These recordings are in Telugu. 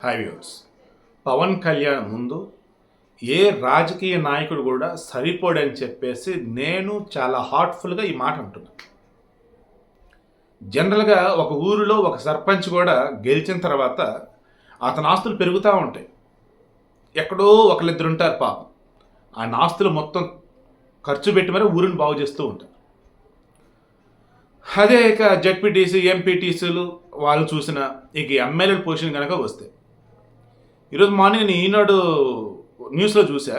Hi viewers. పవన్ కళ్యాణ్ ముందు ఏ రాజకీయ నాయకుడు కూడా సరిపోడని చెప్పేసి నేను చాలా హార్ట్ఫుల్గా ఈ మాట అంటున్నాను. జనరల్గా ఒక ఊరిలో ఒక సర్పంచ్ కూడా గెలిచిన తర్వాత అతని ఆస్తులు పెరుగుతూ ఉంటాయి. ఎక్కడో ఒకళ్ళిద్దరు ఉంటారు పాపం, ఆ ఆస్తులు మొత్తం ఖర్చు పెట్టి మరి ఊరిని బాగు చేస్తూ ఉంటారు. అదే ఇక జెడ్పీటీసీ ఎంపీటీసీలు వాళ్ళు చూసిన ఇక ఎమ్మెల్యేల పొజిషన్ కనుక వస్తే, ఈరోజు మార్నింగ్ నేను ఈనాడు న్యూస్లో చూసా,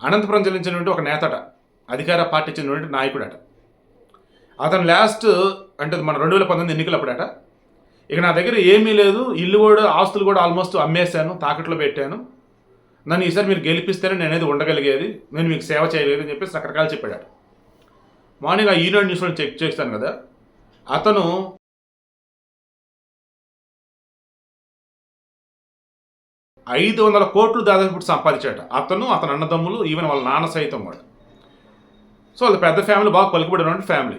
అనంతపురం జిల్లా చెందినటువంటి ఒక నేతట, అధికార పార్టీ చెందినటువంటి నాయకుడట. అతను లాస్ట్ అంటే మన 2019 ఎన్నికలు అప్పుడట, ఇక నా దగ్గర ఏమీ లేదు, ఇల్లు కూడా ఆస్తులు కూడా ఆల్మోస్ట్ అమ్మేశాను, తాకట్లో పెట్టాను, నన్ను ఈసారి మీరు గెలిపిస్తేనే నేను అనేది ఉండగలిగేది, నేను మీకు సేవ చేయలేదు అని చెప్పేసి రకరకాలు చెప్పాడట. మార్నింగ్ ఆ ఈనాడు న్యూస్లో చెక్ చేస్తాను కదా, అతను 500 కోట్లు దాదాపు ఇప్పుడు సంపాదించాట. అతను, అతని అన్నదమ్ములు, ఈవెన్ వాళ్ళ నాన్న సైతం కూడా. సో వాళ్ళ పెద్ద ఫ్యామిలీ, బాగా పలుకుబడినటువంటి ఫ్యామిలీ.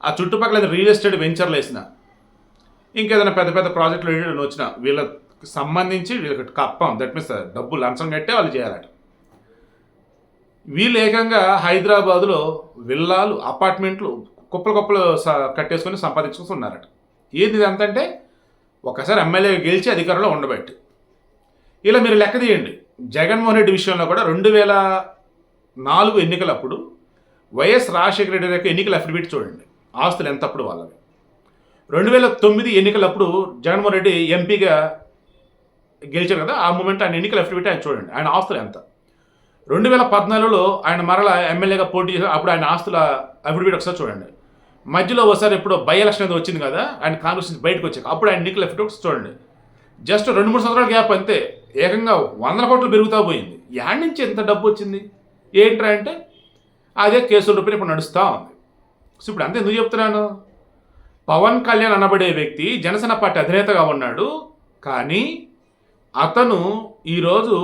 ఆ చుట్టుపక్కల రియల్ ఎస్టేట్ వెంచర్లు వేసిన, ఇంకేదైనా పెద్ద పెద్ద ప్రాజెక్టులు వచ్చిన వీళ్ళకి సంబంధించి వీళ్ళకి కప్పం, దట్ మీన్స్ డబ్బు లంచం కట్టే వాళ్ళు చేయాలట. వీళ్ళు ఏకంగా హైదరాబాదులో విల్లాలు, అపార్ట్మెంట్లు కుప్పలు కట్టేసుకొని సంపాదించుకున్నారట. ఏది ఇదంతంటే ఒకసారి ఎమ్మెల్యే గెలిచి అధికారంలో ఉండబట్టి. ఇలా మీరు లెక్క తీయండి. జగన్మోహన్ రెడ్డి విషయంలో కూడా 2004 ఎన్నికలప్పుడు వైఎస్ రాజశేఖర రెడ్డి యొక్క ఎన్నికల అఫిడవిట్ చూడండి, ఆస్తులు ఎంత అప్పుడు వాళ్ళవి. 2009 ఎన్నికలప్పుడు జగన్మోహన్ రెడ్డి ఎంపీగా గెలిచారు కదా, ఆ మూమెంట్ ఆయన ఎన్నికల అఫిడవిట్ ఆయన చూడండి, ఆయన ఆస్తులు ఎంత. 2014లో ఆయన మరలా ఎమ్మెల్యేగా పోటీ చేశారు, అప్పుడు ఆయన ఆస్తుల అఫిడవిట్ ఒకసారి చూడండి. మధ్యలో ఒకసారి ఎప్పుడో బై ఎలక్షన్ అనేది వచ్చింది కదా, ఆయన కాంగ్రెస్ నుంచి బయటకు వచ్చాక అప్పుడు ఆయన ఎన్నికల అఫిడవిట్ చూడండి. జస్ట్ 2-3 సంవత్సరాల గ్యాప్ అంతే, ఏకంగా 100 కోట్లు పెరుగుతూ పోయింది. యాడ్ నుంచి ఎంత డబ్బు వచ్చింది ఏంట్రా అంటే, అదే కేసుల రూపాయలు ఇప్పుడు నడుస్తూ ఉంది. సో ఇప్పుడు అంతే ఎందుకు చెప్తున్నాను, పవన్ కళ్యాణ్ అనబడే వ్యక్తి జనసేన పార్టీ అధినేతగా ఉన్నాడు, కానీ అతను ఈరోజు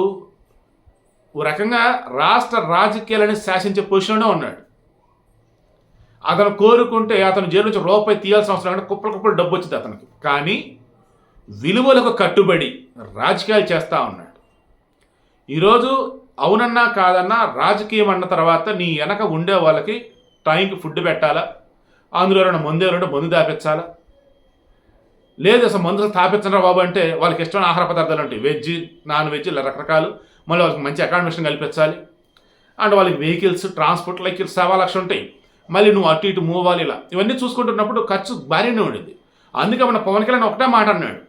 ఓ రకంగా రాష్ట్ర రాజకీయాలని శాసించే పొజిషన్లోనే ఉన్నాడు. అతను కోరుకుంటే అతను జైలు నుంచి రూపాయి తీయాల్సిన అవసరం అంటే కుప్పలు డబ్బు వచ్చింది అతనికి, కానీ విలువలకు కట్టుబడి రాజకీయాలు చేస్తూ ఉన్నాడు. ఈరోజు అవునన్నా కాదన్నా రాజకీయం అన్న తర్వాత నీ వెనక ఉండే వాళ్ళకి టైంకి ఫుడ్ పెట్టాలా, అందులో ఎవరైనా మందు ఎవరంటే మందు దాపించాలా, లేదు అసలు మందు తాపించరా బాబు అంటే వాళ్ళకి ఇష్టమైన ఆహార పదార్థాలు ఉంటాయి, వెజ్, నాన్ వెజ్, ఇలా రకరకాలు. మళ్ళీ వాళ్ళకి మంచి అకామిడేషన్ కల్పించాలి, అండ్ వాళ్ళకి వెహికల్స్, ట్రాన్స్పోర్ట్ లైక్ 7 లక్షలు ఉంటాయి, మళ్ళీ నువ్వు అటు ఇటు మూవ్ అవ్వాలి. ఇలా ఇవన్నీ చూసుకుంటున్నప్పుడు ఖర్చు భారీనే ఉండేది. అందుకే మన పవన్ కళ్యాణ్ ఒకటే మాట అన్నాడు,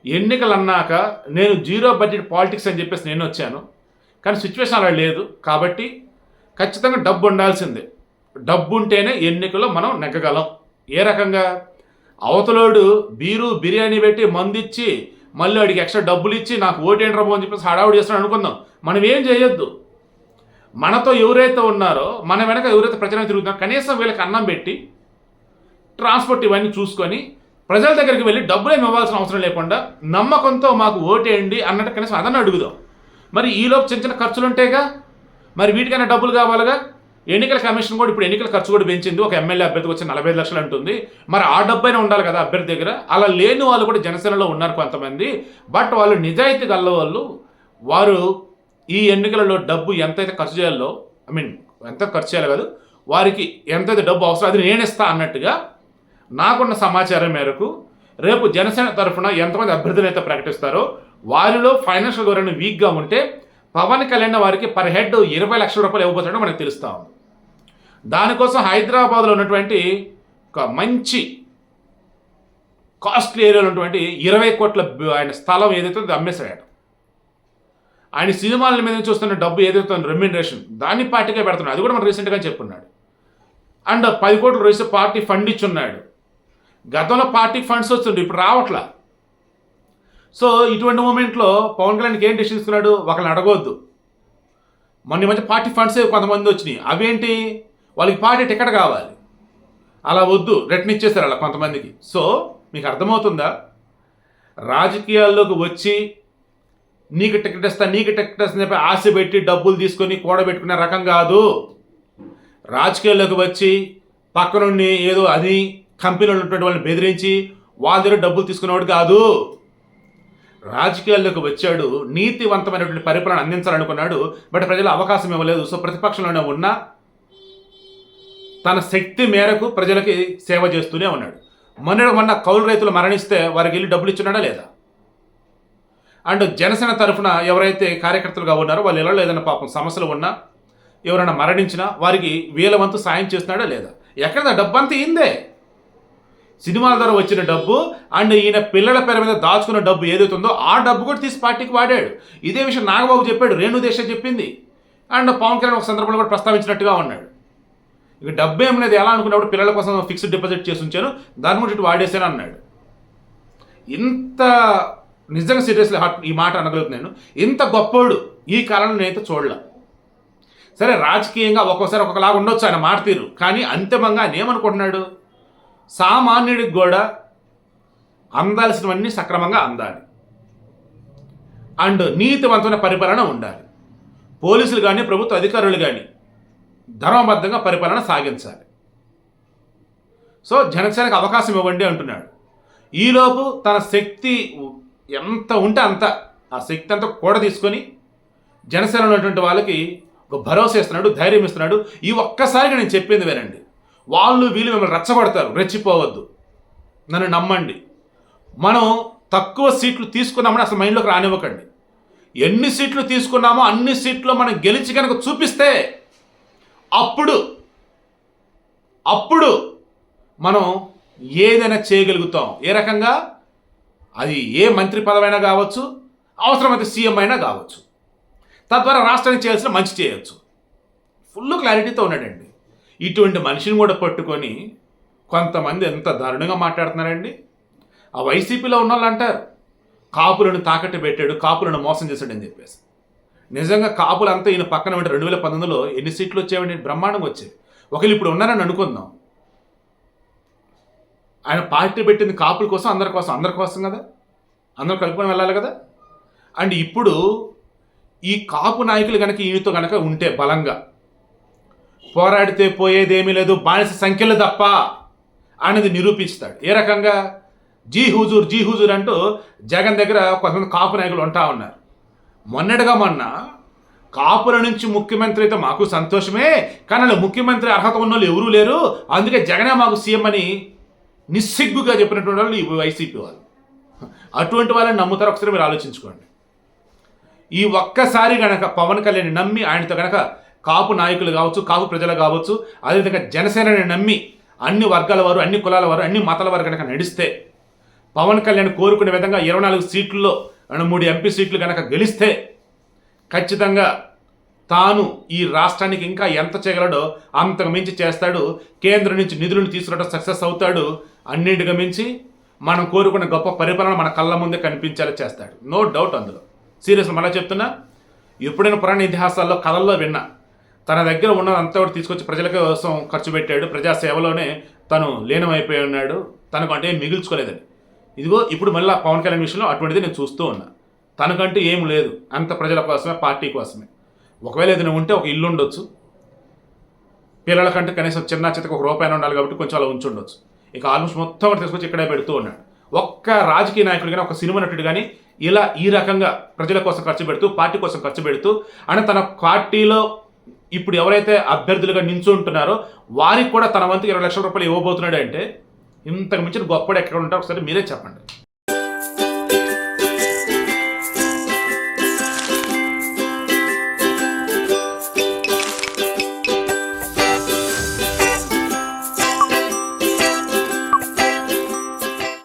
ఎన్నికలు అన్నాక నేను జీరో బడ్జెట్ పాలిటిక్స్ అని చెప్పేసి నేను వచ్చాను, కానీ సిచ్యువేషన్ అలా లేదు, కాబట్టి ఖచ్చితంగా డబ్బు ఉండాల్సిందే, డబ్బు ఉంటేనే ఎన్నికల్లో మనం నెగ్గగలం. ఏ రకంగా, అవతలోడు బిర్యానీ పెట్టి మందిచ్చి మళ్ళీ వాడికి ఎక్స్ట్రా డబ్బులు ఇచ్చి నాకు ఓటేంటి రాబో అని చెప్పేసి హడావుడి చేస్తున్నాడు అనుకుందాం, మనం ఏం చేయొద్దు. మనతో ఎవరైతే ఉన్నారో, మన వెనక ఎవరైతే ప్రజలను తిరుగుతున్నారో, కనీసం వీళ్ళకి అన్నం పెట్టి ట్రాన్స్పోర్ట్ ఇవన్నీ చూసుకొని ప్రజల దగ్గరికి వెళ్ళి డబ్బులు ఏమి ఇవ్వాల్సిన అవసరం లేకుండా నమ్మకంతో మాకు ఓటేయండి అన్నట్టు కనీసం అదన్నీ అడుగుదాం. మరి ఈలోపు చిన్న ఖర్చులు ఉంటాయిగా, మరి వీటికైనా డబ్బులు కావాలిగా. ఎన్నికల కమిషన్ కూడా ఇప్పుడు ఎన్నికల ఖర్చు కూడా పెంచింది, ఒక ఎమ్మెల్యే అభ్యర్థికి వచ్చి 45 లక్షలు అంటుంది, మరి ఆ డబ్బైనా ఉండాలి కదా అభ్యర్థి దగ్గర. అలా లేని వాళ్ళు కూడా జనసేనలో ఉన్నారు కొంతమంది, బట్ వాళ్ళు నిజాయితీ గల వాళ్ళు, వారు ఈ ఎన్నికలలో డబ్బు ఎంతైతే ఖర్చు చేయాలో, ఎంత ఖర్చు చేయాలి కాదు, వారికి ఎంతైతే డబ్బు అవసరం అది నేను ఇస్తా అన్నట్టుగా నాకున్న సమాచారం మేరకు రేపు జనసేన తరఫున ఎంతమంది అభ్యర్థులు అయితే ప్రకటిస్తారో వారిలో ఫైనాన్షియల్ ఎవరైనా వీక్గా ఉంటే పవన్ కళ్యాణ్ వారికి పర్ హెడ్ 20 లక్షల రూపాయలు ఇవ్వబోతాడో మనకు తెలుస్తూ ఉంది. దానికోసం హైదరాబాద్లో ఉన్నటువంటి ఒక మంచి కాస్ట్లీ ఏరియాలో ఉన్నటువంటి 20 కోట్ల ఆయన స్థలం ఏదైతే అమ్మేశాడు. ఆయన సినిమాల మీద చూస్తున్న డబ్బు ఏదైతే రెమ్యూనరేషన్ దాన్ని పార్టీకే పెడుతున్నాడు, అది కూడా మనం రీసెంట్గా చెప్పున్నాడు. అండ్ 10 కోట్లు రేసి పార్టీ ఫండ్ ఇచ్చున్నాడు. గతంలో పార్టీ ఫండ్స్ వస్తుండే, ఇప్పుడు రావట్లా. సో ఇటువంటి మూమెంట్లో పవన్ కళ్యాణ్కి ఏం డెసిషన్ ఇస్తున్నాడు, ఒకరిని అడగవద్దు. మొన్న మధ్య పార్టీ ఫండ్స్ కొంతమంది వచ్చినాయి, అవేంటి, వాళ్ళకి పార్టీ టికెట్ కావాలి, అలా వద్దు రిటర్న్ ఇచ్చేస్తారు అలా కొంతమందికి. సో మీకు అర్థమవుతుందా, రాజకీయాల్లోకి వచ్చి నీకు టికెట్ ఇస్తా చెప్పి ఆశ పెట్టి డబ్బులు తీసుకొని కూడబెట్టుకునే రకం కాదు. రాజకీయాల్లోకి వచ్చి పక్క నుండి ఏదో అది కంపెనీలో ఉన్నటువంటి వాళ్ళని బెదిరించి వాళ్ళ దగ్గర డబ్బులు తీసుకునేవాడు కాదు. రాజకీయాల్లోకి వచ్చాడు, నీతివంతమైనటువంటి పరిపాలన అందించాలనుకున్నాడు. బట్ ప్రజలు అవకాశం ఇవ్వలేదు. సో ప్రతిపక్షంలోనే ఉన్నా తన శక్తి మేరకు ప్రజలకి సేవ చేస్తూనే ఉన్నాడు. మొన్న కౌలు రైతులు మరణిస్తే వారికి వెళ్ళి డబ్బులు ఇచ్చినాడా లేదా? అండ్ జనసేన తరఫున ఎవరైతే కార్యకర్తలుగా ఉన్నారో వాళ్ళ ఇళ్ళలో ఏదైనా పాపం సమస్యలు ఉన్నా, ఎవరైనా మరణించినా వారికి వేల వంతు సాయం చేస్తున్నాడా లేదా? ఎక్కడ డబ్బు అంతా ఇందే. సినిమాల ద్వారా వచ్చిన డబ్బు అండ్ ఈయన పిల్లల పేరు మీద దాచుకున్న డబ్బు ఏదైతే ఉందో ఆ డబ్బు కూడా తీసి పార్టీకి వాడాడు. ఇదే విషయం నాగబాబు చెప్పాడు, రేణుదేశ చెప్పింది, అండ్ పవన్ కళ్యాణ్ ఒక సందర్భంలో కూడా ప్రస్తావించినట్టుగా ఉన్నాడు. ఇక డబ్బు ఏం లేదు, ఎలా అనుకున్నప్పుడు పిల్లల కోసం ఫిక్స్డ్ డిపాజిట్ చేసి ఉంచాను, దాని గురించి వాడేసాను అన్నాడు. ఇంత నిజంగా సీరియస్లీ ఈ మాట అనగలుగుతున్నాను. ఇంత గొప్పోడు ఈ కాలంలో నేనైతే చూడలే. సరే, రాజకీయంగా ఒక్కోసారి ఒక్కొక్కలాగా ఉండొచ్చు ఆయన మాట తీరు, కానీ అంతిమంగా ఆయన ఏమనుకుంటున్నాడు? సామాన్యుడికి కూడా అందాల్సినవన్నీ సక్రమంగా అందాలి అండ్ నీతివంతమైన పరిపాలన ఉండాలి. పోలీసులు కానీ ప్రభుత్వ అధికారులు కానీ ధర్మబద్ధంగా పరిపాలన సాగించాలి. సో జనసేనకు అవకాశం ఇవ్వండి అంటున్నాడు. ఈలోపు తన శక్తి ఎంత ఉంటే అంత ఆ శక్తి అంతా కూడా తీసుకొని జనసేన ఉన్నటువంటి వాళ్ళకి ఒక భరోసా ఇస్తున్నాడు, ధైర్యం ఇస్తున్నాడు. ఈ ఒక్కసారిగా నేను చెప్పింది వినండి. వాళ్ళు వీళ్ళు మిమ్మల్ని రెచ్చగొడతారు, రెచ్చిపోవద్దు, నన్ను నమ్మండి. మనం తక్కువ సీట్లు తీసుకున్నామని అసలు మైండ్లోకి రానివ్వకండి. ఎన్ని సీట్లు తీసుకున్నామో అన్ని సీట్లు మనం గెలిచి కనుక చూపిస్తే అప్పుడు మనం ఏదైనా చేయగలుగుతాం. ఏ రకంగా? అది ఏ మంత్రి పదవైనా కావచ్చు, అవసరమైతే సీఎం అయినా కావచ్చు. తద్వారా రాష్ట్రానికి చేయాల్సిన మంచి చేయొచ్చు. ఫుల్ క్లారిటీతో ఉన్నాడండి. ఇటువంటి మనిషిని కూడా పట్టుకొని కొంతమంది ఎంత దారుణంగా మాట్లాడుతున్నారండి. ఆ వైసీపీలో ఉన్న వాళ్ళు అంటారు కాపులను తాకట్టు పెట్టాడు, కాపులను మోసం చేశాడని చెప్పేసి. నిజంగా కాపులంతా ఈయన పక్కన ఉంటే 2019లో ఎన్ని సీట్లు వచ్చేవండి? బ్రహ్మాండంగా వచ్చేవి. ఒకళ్ళు ఇప్పుడు ఉన్నారని అనుకుందాం. ఆయన పార్టీ పెట్టింది కాపుల కోసం, అందరి కోసం కదా, అందరూ కలుపుకొని వెళ్ళాలి కదా. అండ్ ఇప్పుడు ఈ కాపు నాయకులు కనుక ఈయనతో కనుక ఉంటే బలంగా పోరాడితే పోయేదేమీ లేదు, బానిస సంఖ్యలు తప్ప అనేది నిరూపిస్తాడు. ఏ రకంగా? జీ హుజూర్ అంటూ జగన్ దగ్గర కొంతమంది కాపు నాయకులు ఉంటా ఉన్నారు. మొన్న కాపుల నుంచి ముఖ్యమంత్రి అయితే మాకు సంతోషమే, కానీ ముఖ్యమంత్రి అర్హత ఉన్న వాళ్ళు ఎవరూ లేరు, అందుకే జగనే మాకు సీఎం అని నిస్సిగ్గుగా చెప్పినటువంటి వాళ్ళు ఈ వైసీపీ వాళ్ళు. అటువంటి వాళ్ళని నమ్ముతారు? ఒకసారి మీరు ఆలోచించుకోండి. ఈ ఒక్కసారి గనక పవన్ కళ్యాణ్ నమ్మి ఆయనతో గనక కాపు నాయకులు కావచ్చు, కాపు ప్రజలు కావచ్చు, అదేవిధంగా జనసేనని నమ్మి అన్ని వర్గాల వారు, అన్ని కులాల వారు, అన్ని మతాల వారు కనుక నడిస్తే, పవన్ కళ్యాణ్ కోరుకునే విధంగా 24 సీట్లలో 3 ఎంపీ సీట్లు కనుక గెలిస్తే ఖచ్చితంగా తాను ఈ రాష్ట్రానికి ఇంకా ఎంత చేయగలడో అంతకు మించి చేస్తాడు. కేంద్రం నుంచి నిధులను తీసుకురావడం సక్సెస్ అవుతాడు. అన్నింటిగా మించి మనం కోరుకున్న గొప్ప పరిపాలన మన కళ్ళ ముందే కనిపించేలా చేస్తాడు. నో డౌట్ అందులో. సీరియస్గా మళ్ళీ చెప్తున్నా, ఎప్పుడైనా పురాణ ఇతిహాసాల్లో కథల్లో విన్నా, తన దగ్గర ఉన్నదంతా కూడా తీసుకొచ్చి ప్రజల కోసం ఖర్చు పెట్టాడు, ప్రజాసేవలోనే తను లీనమైపోయి ఉన్నాడు, తనకు అంటే ఏం మిగిల్చుకోలేదని. ఇదిగో ఇప్పుడు మళ్ళీ పవన్ కళ్యాణ్ విషయంలో అటువంటిది నేను చూస్తూ ఉన్నా. తనకంటూ ఏం లేదు, అంత ప్రజల కోసమే, పార్టీ కోసమే. ఒకవేళ ఏదైనా ఉంటే ఒక ఇల్లు ఉండొచ్చు, పిల్లలకంటే కనీసం చిన్న చితకు ₹1 ఉండాలి కాబట్టి కొంచెం అలా ఉంచుండొచ్చు. ఇక ఆల్మోస్ట్ మొత్తం కూడా తీసుకొచ్చి ఇక్కడే పెడుతూ ఉన్నాడు. ఒక్క రాజకీయ నాయకుడు కానీ, ఒక సినిమా నటుడు కానీ ఇలా ఈ రకంగా ప్రజల కోసం ఖర్చు పెడుతూ, పార్టీ కోసం ఖర్చు పెడుతూ, అని తన పార్టీలో ఇప్పుడు ఎవరైతే అభ్యర్థులుగా నించుంటున్నారో వారికి కూడా తన వంతుకి ₹20 లక్షలు ఇవ్వబోతున్నాడు అంటే ఇంతకు మించిన గొప్పడు ఎక్కడ ఉంటారో ఒకసారి మీరే చెప్పండి.